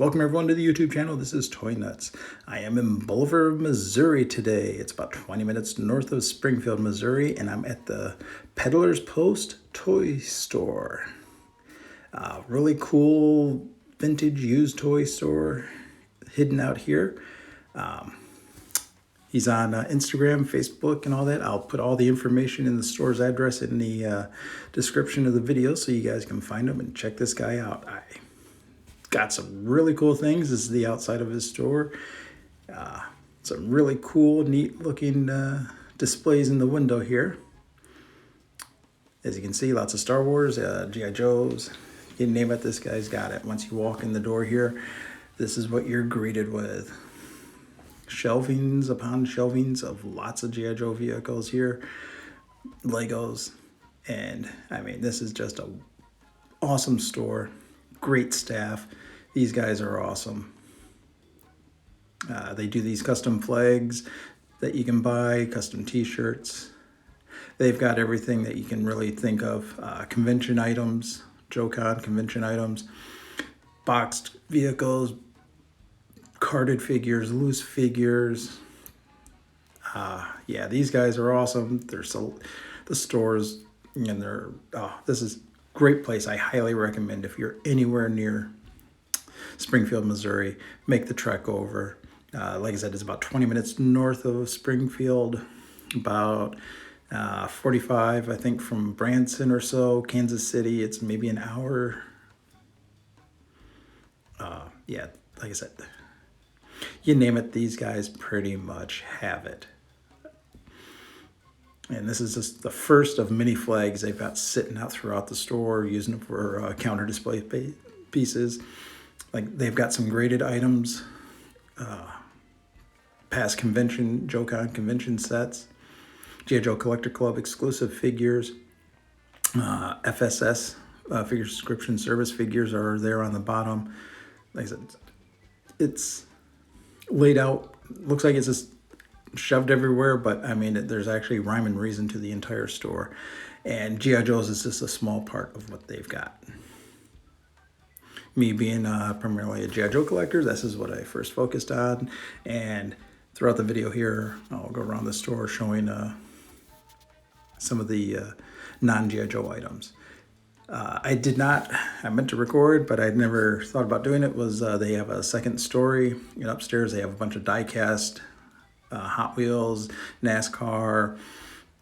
Welcome everyone to the YouTube channel. This is Toy-Nutz. I am in Bolivar, Missouri today. It's about 20 minutes north of Springfield, Missouri, and I'm at the Peddler's Post toy store. Really cool vintage used toy store hidden out here. He's on Instagram, Facebook, and all that. I'll put all the information in the store's address in the description of the video so you guys can find him and check this guy out. I got some really cool things. This is the outside of his store. Some really cool, neat looking displays in the window here. As you can see, lots of Star Wars, G.I. Joes. You name it, this guy's got it. Once you walk in the door here, this is what you're greeted with. Shelvings upon shelvings of lots of G.I. Joe vehicles here. Legos. And I mean, this is just an awesome store. Great staff. These guys are awesome. They do these custom flags that you can buy, custom t-shirts. They've got everything that you can really think of. Convention items, JoeCon convention items, boxed vehicles, carded figures, loose figures. Yeah, these guys are awesome. They're so, the stores, and they're, this is a great place. I highly recommend if you're anywhere near Springfield, Missouri, make the trek over. Like I said, it's about 20 minutes north of Springfield, about 45, I think, from Branson or so. Kansas City, it's maybe an hour. Yeah, like I said, you name it, these guys pretty much have it. And this is just the first of many flags they've got sitting out throughout the store, using them for counter display pieces. Like, they've got some graded items, past convention, JoeCon convention sets, G.I. Joe Collector Club exclusive figures, FSS, figure subscription service figures are there on the bottom. Like I said, it's laid out, looks like it's just shoved everywhere, but I mean, there's actually rhyme and reason to the entire store. And G.I. Joe's is just a small part of what they've got. Me being primarily a G.I. Joe collector, this is what I first focused on. And throughout the video here, I'll go around the store showing some of the non-G.I. Joe items. I meant to record, but I'd never thought about doing it, was they have a second story. And upstairs they have a bunch of die-cast Hot Wheels, NASCAR,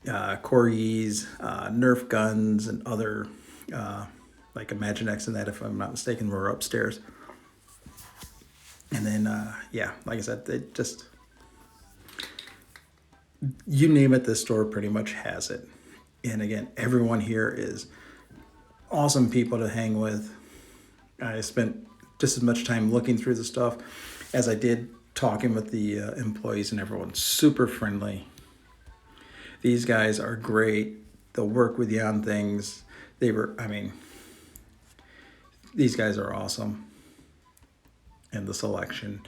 Corgis, Nerf guns, and other, like Imaginext and that, if I'm not mistaken, were upstairs. And then, yeah, like I said, they just, you name it, this store pretty much has it. And again, everyone here is awesome people to hang with. I spent just as much time looking through the stuff as I did talking with the employees, and everyone's super friendly. These guys are great. They'll work with you on things. These guys are awesome. And the selection,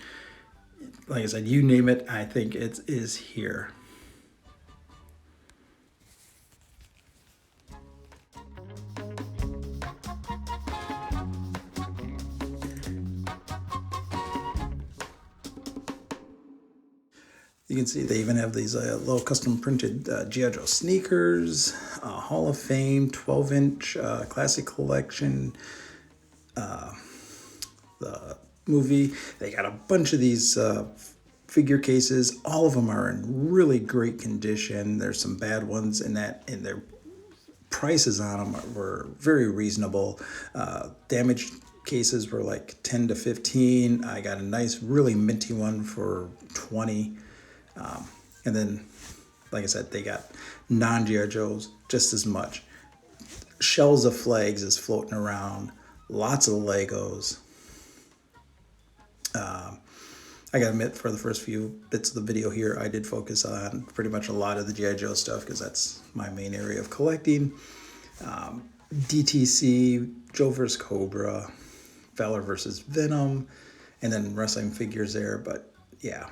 like I said, you name it, I think it is here. You can see they even have these little custom printed G.I. Joe sneakers, Hall of Fame, 12-inch classic collection, the movie. They got a bunch of these figure cases. All of them are in really great condition. There's some bad ones in that, and their prices on them were very reasonable. Damaged cases were like 10 to 15. I got a nice, really minty one for 20. And then, like I said, they got non-G.I. Joes just as much. Shells of flags is floating around. Lots of Legos. I gotta admit, for the first few bits of the video here, I did focus on pretty much a lot of the G.I. Joe stuff because that's my main area of collecting. DTC, Joe vs. Cobra, Valor vs. Venom, and then wrestling figures there. But yeah.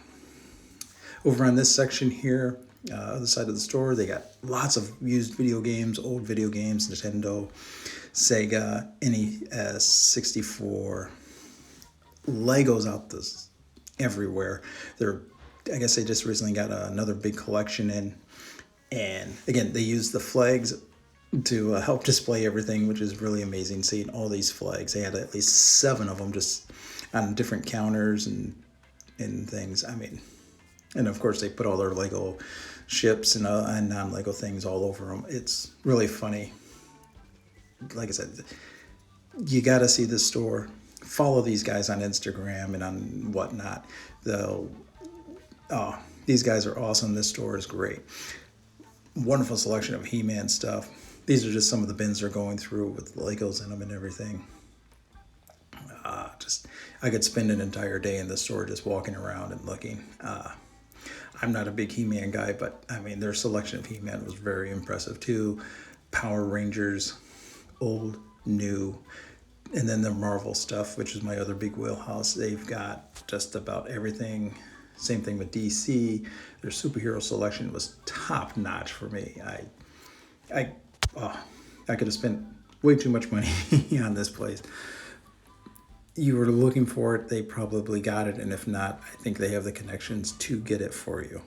Over on this section here, other side of the store, they got lots of used video games, old video games, Nintendo, Sega, NES, 64, Legos out this everywhere. They're, I guess they just recently got another big collection in, and again they use the flags to help display everything, which is really amazing. Seeing all these flags, they had at least 7 of them just on different counters and things. I mean, and of course they put all their Lego ships and non-Lego things all over them. It's really funny. Like I said, you got to see this store. Follow these guys on Instagram and on whatnot. These guys are awesome. This store is great. Wonderful selection of He-Man stuff. These are just some of the bins they're going through with Legos in them and everything. I could spend an entire day in the store just walking around and looking. I'm not a big He-Man guy, but I mean, their selection of He-Man was very impressive too. Power Rangers, old, new, and then the Marvel stuff, which is my other big wheelhouse. They've got just about everything. Same thing with DC. Their superhero selection was top notch for me. I could have spent way too much money on this place. You were looking for it, they probably got it, and if not, I think they have the connections to get it for you.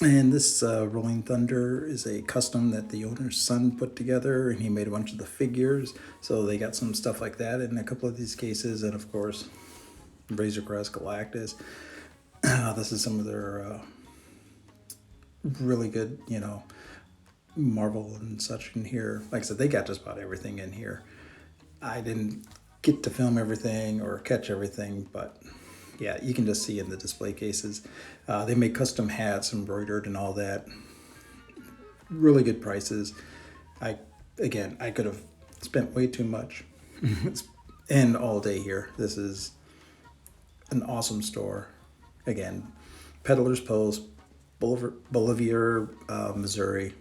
And this Rolling Thunder is a custom that the owner's son put together, and he made a bunch of the figures. So they got some stuff like that in a couple of these cases, and of course, Razor Crest, Galactus. This is some of their really good, Marvel and such in here. Like I said, they got just about everything in here. I didn't get to film everything or catch everything, but yeah, you can just see in the display cases. They make custom hats embroidered and all that. Really good prices. I could have spent way too much and all day here. This is an awesome store. Again, Peddler's Post, Bolivar, Missouri.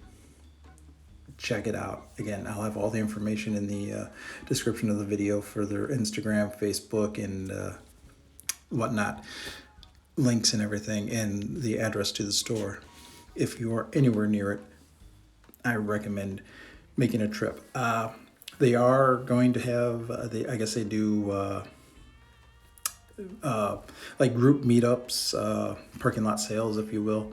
Check it out. Again, I'll have all the information in the description of the video for their Instagram, Facebook, and whatnot, links and everything, and the address to the store. If you are anywhere near it, I recommend making a trip. They are going to have, I guess they do like group meetups, parking lot sales, if you will,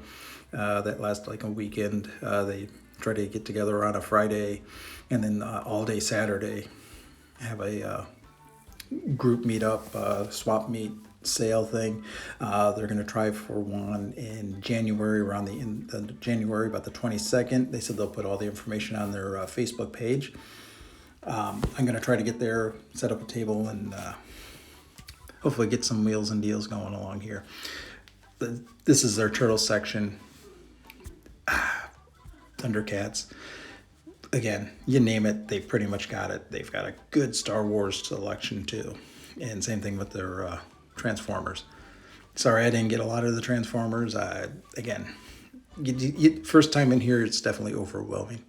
that last like a weekend. They try to get together on a Friday, and then all day Saturday have a group meetup, swap meet sale thing. They're going to try for one in January, around the January, about the 22nd. They said they'll put all the information on their Facebook page. I'm going to try to get there, set up a table, and hopefully get some wheels and deals going along here. This is their turtle section. Thundercats. Again, you name it, they pretty much got it. They've got a good Star Wars selection too. And same thing with their Transformers. Sorry, I didn't get a lot of the Transformers. Again, first time in here, it's definitely overwhelming.